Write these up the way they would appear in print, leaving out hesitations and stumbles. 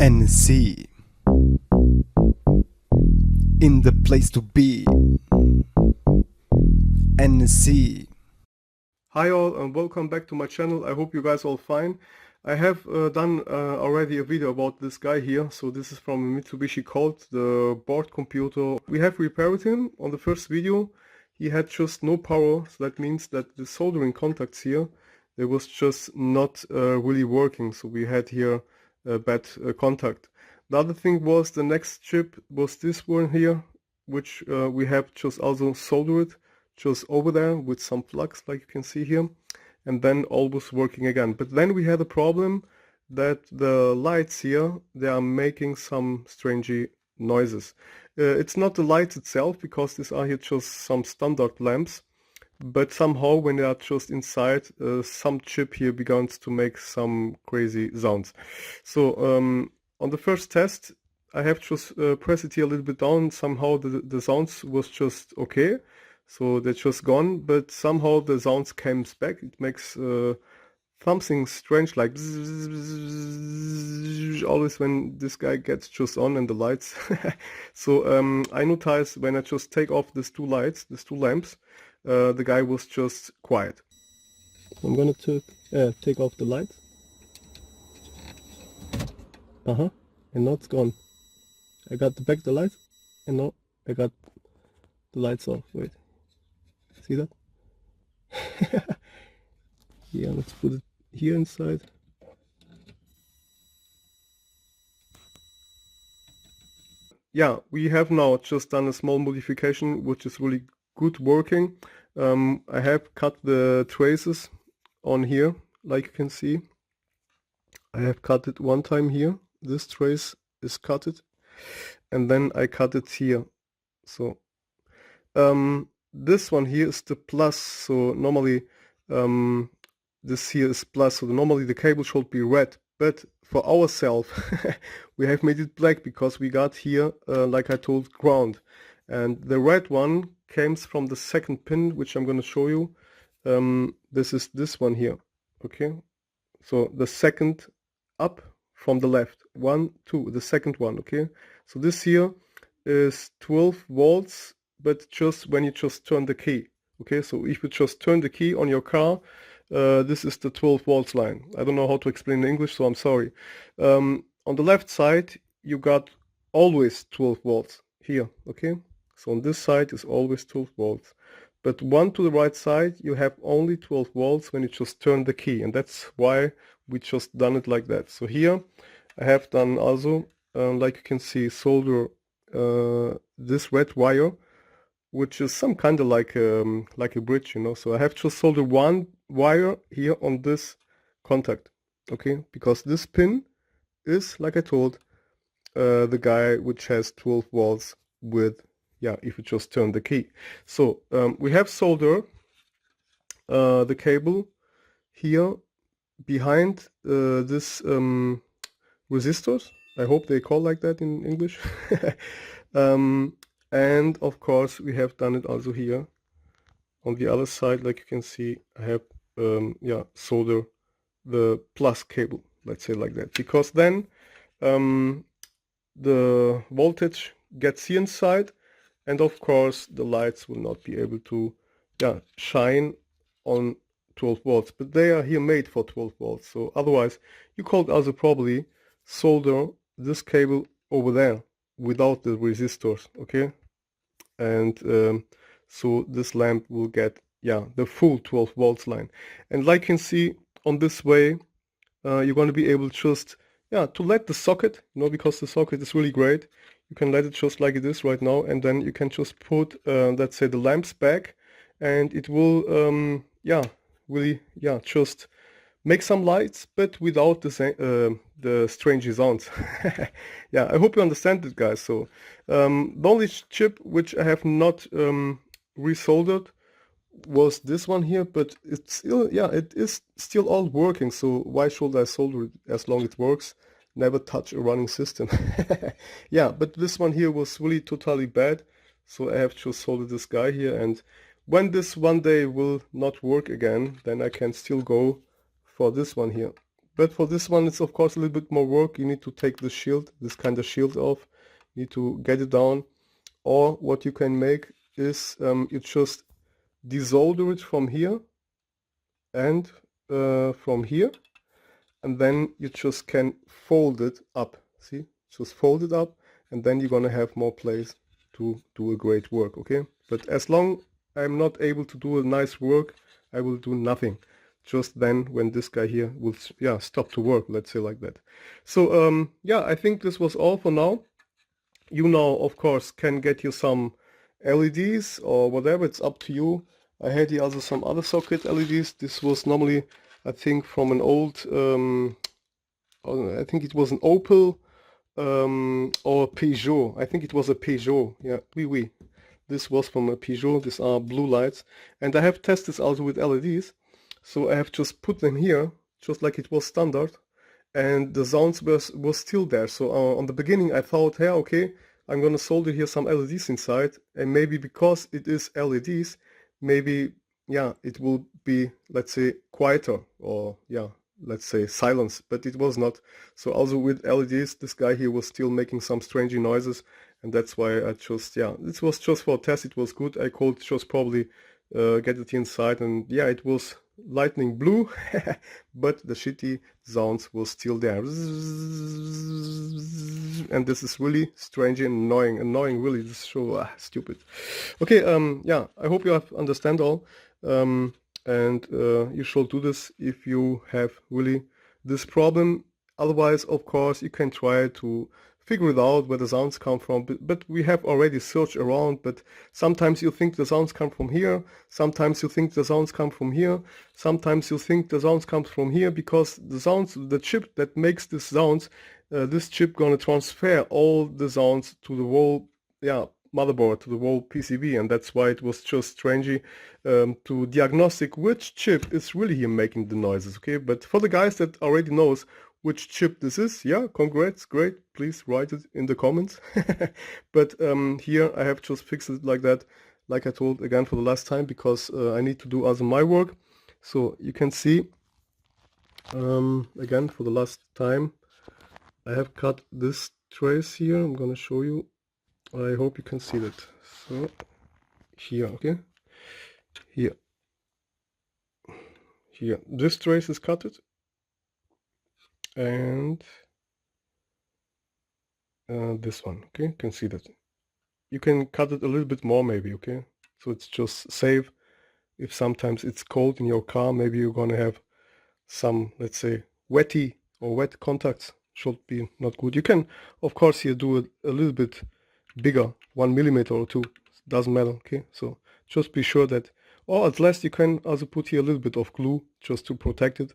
NSC in the place to be. NSC. Hi all and welcome back to my channel. I hope you guys all fine. I have done already a video about this guy here. So this is from Mitsubishi Colt, the board computer. We have repaired him on the first video. He had just no power, so that means that the soldering contacts here, they was just not really working. So we had here a bad contact. The other thing was the next chip was this one here, which we have just also soldered just over there with some flux, like you can see here, and then all was working again. But then we had a problem that the lights here, they are making some strange noises. It's not the lights itself, because these are here just some standard lamps, but somehow when they are just inside, some chip here begins to make some crazy sounds. So on the first test, I have just pressed it here a little bit down. Somehow the sounds was just okay. So they're just gone, but somehow the sounds came back. It makes something strange, like bzz, bzz, always when this guy gets just on and the lights. So I noticed when I just take off these two lights, these two lamps, the guy was just quiet. I'm gonna take off the lights. And now it's gone. I got back the lights, and now I got the lights off. Wait. See that? Yeah, let's put it here inside. Yeah, we have now just done a small modification, which is really good working. I have cut the traces on here, like you can see. I have cut it one time here. This trace is cut it, and then I cut it here. So this one here is the plus, so normally this here is plus, so normally the cable should be red, but for ourselves we have made it black, because we got here, like I told, ground, and the red one comes from the second pin, which I'm going to show you. This is this one here, okay? So the second up from the left, 1, 2, the second one, okay? So this here is 12 volts, but just when you just turn the key, okay? So if you just turn the key on your car, this is the 12 volts line. I don't know how to explain in English, so I'm sorry. On the left side, you got always 12 volts here, okay? So on this side is always 12 volts. But one to the right side, you have only 12 volts when you just turn the key, and that's why we just done it like that. So here I have done also, like you can see, solder this red wire, which is some kind of like a bridge, you know. So I have just soldered one wire here on this contact, okay, because this pin is, like I told, the guy which has 12 volts with, yeah, if you just turn the key. So we have soldered the cable here behind this resistors. I hope they call like that in English. And of course we have done it also here on the other side. Like you can see, I have yeah, solder the plus cable, let's say like that, because then the voltage gets here inside, and of course the lights will not be able to, yeah, shine on 12 volts, but they are here made for 12 volts. So otherwise you could also probably solder this cable over there without the resistors, okay? And so this lamp will get, yeah, the full 12 volts line. And like you can see, on this way you're going to be able just, yeah, to let the socket, you know, because the socket is really great. You can let it just like it is right now, and then you can just put let's say the lamps back, and it will yeah, really, yeah, just make some lights, but without the strange sounds. Yeah, I hope you understand it, guys. So the only chip which I have not resoldered was this one here, but it's still, yeah, it is still all working. So why should I solder it as long as it works? Never touch a running system. Yeah, but this one here was really totally bad, so I have to solder this guy here, and when this one day will not work again, then I can still go for this one here. But for this one, it's of course a little bit more work. You need to take the shield, this kind of shield off. You need to get it down. Or what you can make is you just desolder it from here and from here. And then you just can fold it up. See? Just fold it up, and then you're gonna have more place to do a great work, okay? But as long I'm not able to do a nice work, I will do nothing. Just then when this guy here will, yeah, stop to work, let's say like that. So yeah, I think this was all for now. You now, of course, can get you some LEDs or whatever, it's up to you. I had here also some other socket LEDs. This was normally, I think, from an old, I think it was an Opel or Peugeot. I think it was a Peugeot. Yeah, oui. This was from a Peugeot. These are blue lights. And I have tested this also with LEDs. So I have just put them here, just like it was standard. And the sounds was still there. So on the beginning I thought, hey, okay, I'm gonna solder here some LEDs inside. And maybe because it is LEDs, maybe, yeah, it will be, let's say, quieter, or yeah, let's say silence, but it was not. So also with LEDs, this guy here was still making some strange noises, and that's why I just, yeah, this was just for a test. It was good. I could just probably get it inside, and yeah, it was lightning blue, but the shitty sounds was still there. And this is really strange and annoying really. This is so stupid. Okay, yeah, I hope you have understand all. And you should do this if you have really this problem. Otherwise, of course, you can try to figure it out where the sounds come from, but we have already searched around. But sometimes you think the sounds come from here, sometimes you think the sounds come from here, sometimes you think the sounds come from here, because the sounds, the chip that makes the sounds, this chip gonna transfer all the sounds to the whole, yeah, motherboard, to the whole PCB, and that's why it was just strangely to diagnostic which chip is really here making the noises. Okay, but for the guys that already knows which chip this is, yeah, congrats, great, please write it in the comments. But here I have just fixed it like that, like I told again for the last time, because I need to do also my work. So you can see again for the last time, I have cut this trace here. I'm gonna show you. I hope you can see that. So here, okay, here, this trace is cutted, and this one, okay, you can see that. You can cut it a little bit more maybe, okay, so it's just safe. If sometimes it's cold in your car, maybe you're gonna have some, let's say, wetty or wet contacts, should be not good. You can of course here do it a little bit bigger, 1 millimeter or 2, doesn't matter, okay. So just be sure that, or at last you can also put here a little bit of glue just to protect it.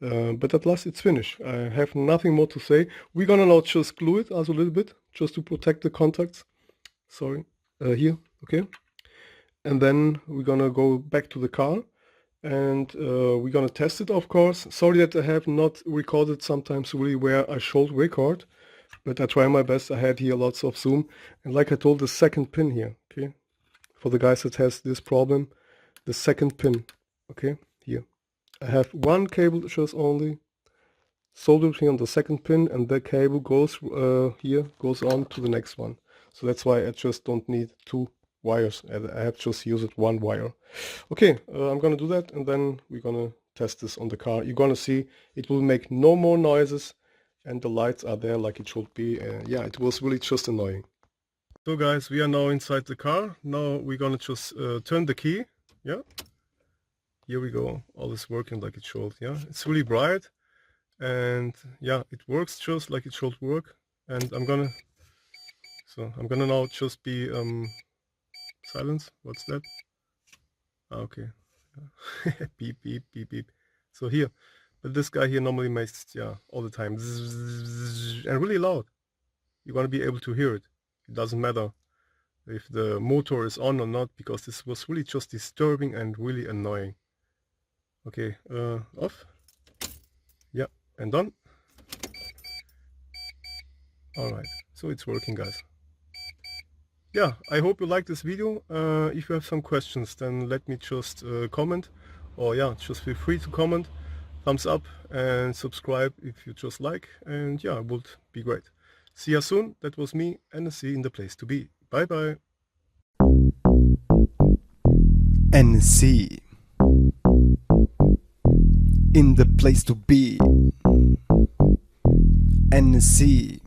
But at last it's finished. I have nothing more to say. We're gonna now just glue it also a little bit, just to protect the contacts. Sorry, here, okay. And then we're gonna go back to the car, and we're gonna test it, of course. Sorry that I have not recorded sometimes really where I should record, but I try my best. I had here lots of zoom, and like I told, the second pin here, okay, for the guys that has this problem, the second pin, okay, here I have one cable just only soldered here on the second pin, and the cable goes here, goes on to the next one. So that's why I just don't need two wires. I have just used one wire. Okay, I'm gonna do that, and then we're gonna test this on the car. You're gonna see it will make no more noises, and the lights are there like it should be. Yeah, it was really just annoying. So guys, we are now inside the car. Now we're gonna just turn the key. Yeah, here we go. All is working like it should. Yeah, it's really bright, and yeah, it works just like it should work. And I'm gonna now just be silence. What's that? Okay. Beep beep beep beep. So here, but this guy here normally makes, yeah, all the time, and really loud. You're gonna be able to hear it. It doesn't matter if the motor is on or not, because this was really just disturbing and really annoying. Okay, off. Yeah, and done. Alright, so it's working, guys. Yeah, I hope you like this video. If you have some questions, then let me just comment, or yeah, just feel free to comment. thumbs up and subscribe if you just like, and yeah, it would be great. See ya soon. That was me, NSC, in the place to be. Bye bye. NSC in the place to be. NSC